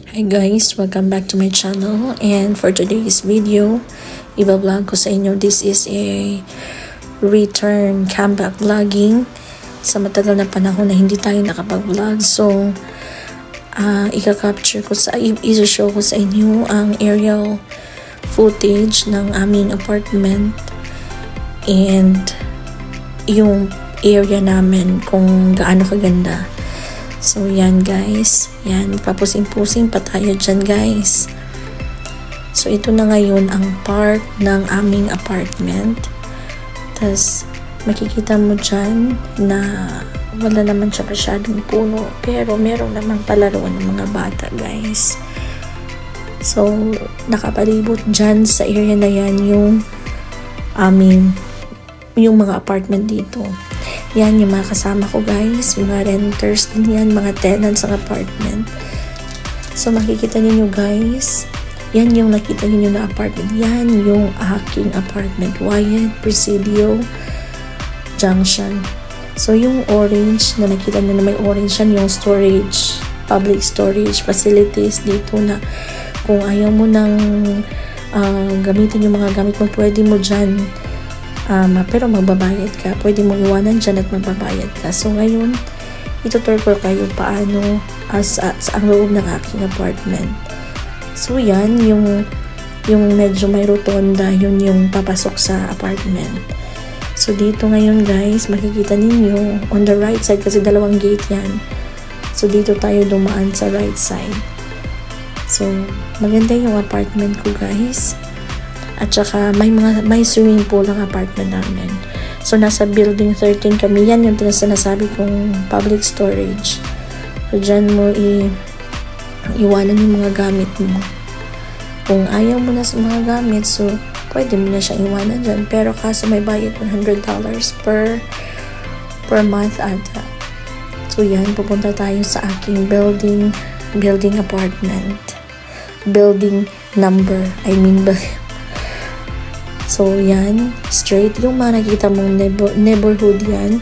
Hi guys, welcome back to my channel, and for today's video, i-vlog ko sa inyo. This is a return comeback vlogging sa matagal na panahon na hindi tayo nakapag-vlog. So, i-show ko sa inyo ang aerial footage ng aming apartment and yung area namin kung gaano kaganda. So, yan guys. Yan, papusing-pusing pa tayo dyan guys. So, ito na ngayon ang part ng aming apartment. Tapos, makikita mo dyan na wala naman siya masyadong puno. Pero, meron namang palaruan ng mga bata guys. So, nakapalibot dyan sa area na yan yung mga apartment dito. Yan yung mga kasama ko guys, mga renters din yan, mga tenants ng apartment. So makikita niyo guys, yan yung nakita niyo na apartment. Yan yung aking apartment, Wyatt Presidio Junction. So yung orange na nakita niyo na may orange yan, yung storage, public storage facilities dito na kung ayaw mo nang gamitin yung mga gamit mo, pwede mo dyan. Pero magbabayad ka. Pwede mo iwanan dyan at magbabayad ka. So, ngayon, itutur ko kayo paano sa ang loob ng aking apartment. So, yan, yung medyo may rotonda, yun yung papasok sa apartment. So, dito ngayon, guys, makikita ninyo on the right side kasi dalawang gate yan. So, dito tayo dumaan sa right side. So, maganda yung apartment ko, guys. At saka may swimming pool ang apartment namin. So nasa building 13 kami. Yan yung sinasabi kong public storage. So dyan mo iwanan yung mga gamit mo. Kung ayaw mo na sa mga gamit, so pwede mo na siyang iwanan dyan. Pero kaso may bayad $100 per month ata. So yan, pupunta tayo sa aking building apartment. Building number. So, yan. Straight. Yung mga nakita mong neighborhood yan.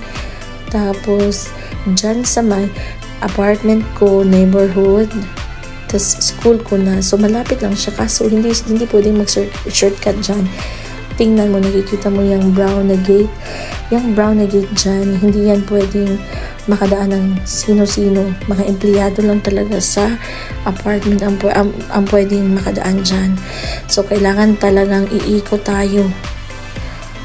Tapos, dyan sa my apartment ko, neighborhood. Tapos, school ko na. So, malapit lang siya. Kaso, hindi pwedeng mag-shortcut dyan. Tingnan mo, nakikita mo yung brown na gate. Yung brown na gate dyan, hindi yan pwedeng makadaan ng sino-sino. Mga empleyado lang talaga sa apartment ang pwedeng makadaan dyan. So, kailangan talagang iikot tayo.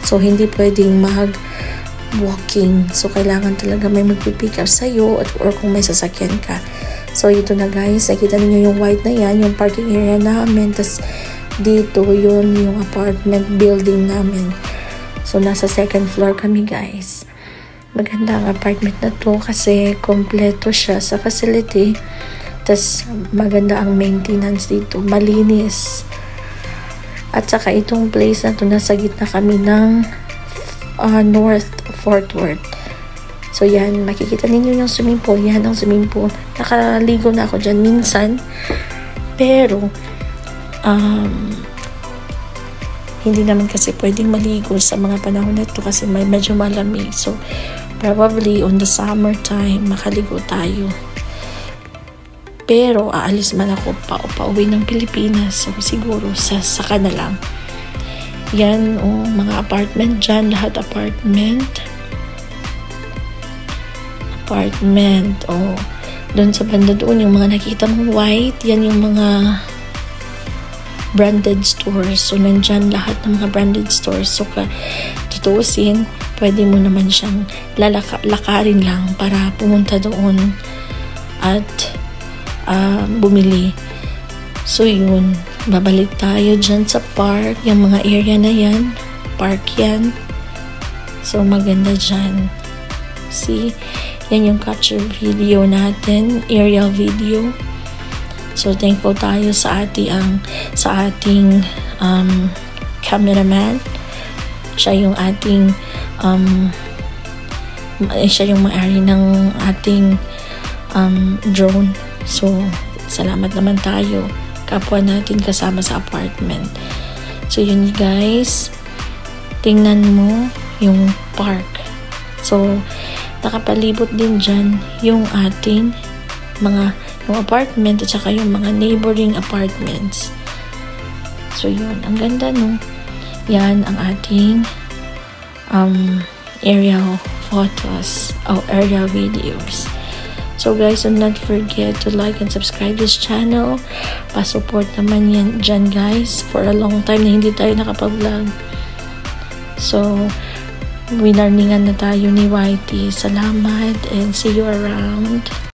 So, hindi pwedeng mag-walking. So, kailangan talaga may magpipick up sa'yo or kung may sasakyan ka. So, ito na guys. Nakita niyo yung white na yan, yung parking area namin. Tapos, dito yun yung apartment building namin. So, nasa second floor kami guys. Maganda ang apartment na to kasi kompleto siya sa facility. Tas maganda ang maintenance dito. Malinis. At saka itong place na to, nasa gitna kami ng North Fort Worth. So yan, makikita ninyo yung swimming pool. Yan ang swimming pool. Nakaligo na ako dyan minsan. Pero, hindi naman kasi pwedeng maligo sa mga panahon na ito kasi medyo malamig. So, probably on the summertime, makaligo tayo. Pero, aalis man ako pauwi ng Pilipinas. So, siguro, saka na lang. Yan, mga apartment dyan. Lahat apartment. Doon sa banda doon, yung mga nakita mong white, yan yung mga branded stores. So, nandyan lahat ng mga branded stores. So, tutuusin, pwede mo naman siyang lakarin lang para pumunta doon at bumili. So, yun. Babalik tayo dyan sa park. Yung mga area na yan, park yan. So, maganda dyan. See? Yan yung capture video natin. Aerial video. So, thankful tayo sa ating cameraman. Siya yung ating siya yung may-ari ng ating drone. So, salamat naman tayo. Kapwa natin kasama sa apartment. So, yun guys. Tingnan mo yung park. So, nakapalibot din dyan yung ating mga yung apartment at saka yung mga neighboring apartments. So yun, ang ganda no. Yan ang ating aerial photos or aerial videos. So guys, do not forget to like and subscribe this channel. Pa-support naman yan dyan guys. For a long time na hindi tayo nakapag-vlog. So, winarningan na tayo ni Whitey. Salamat and see you around.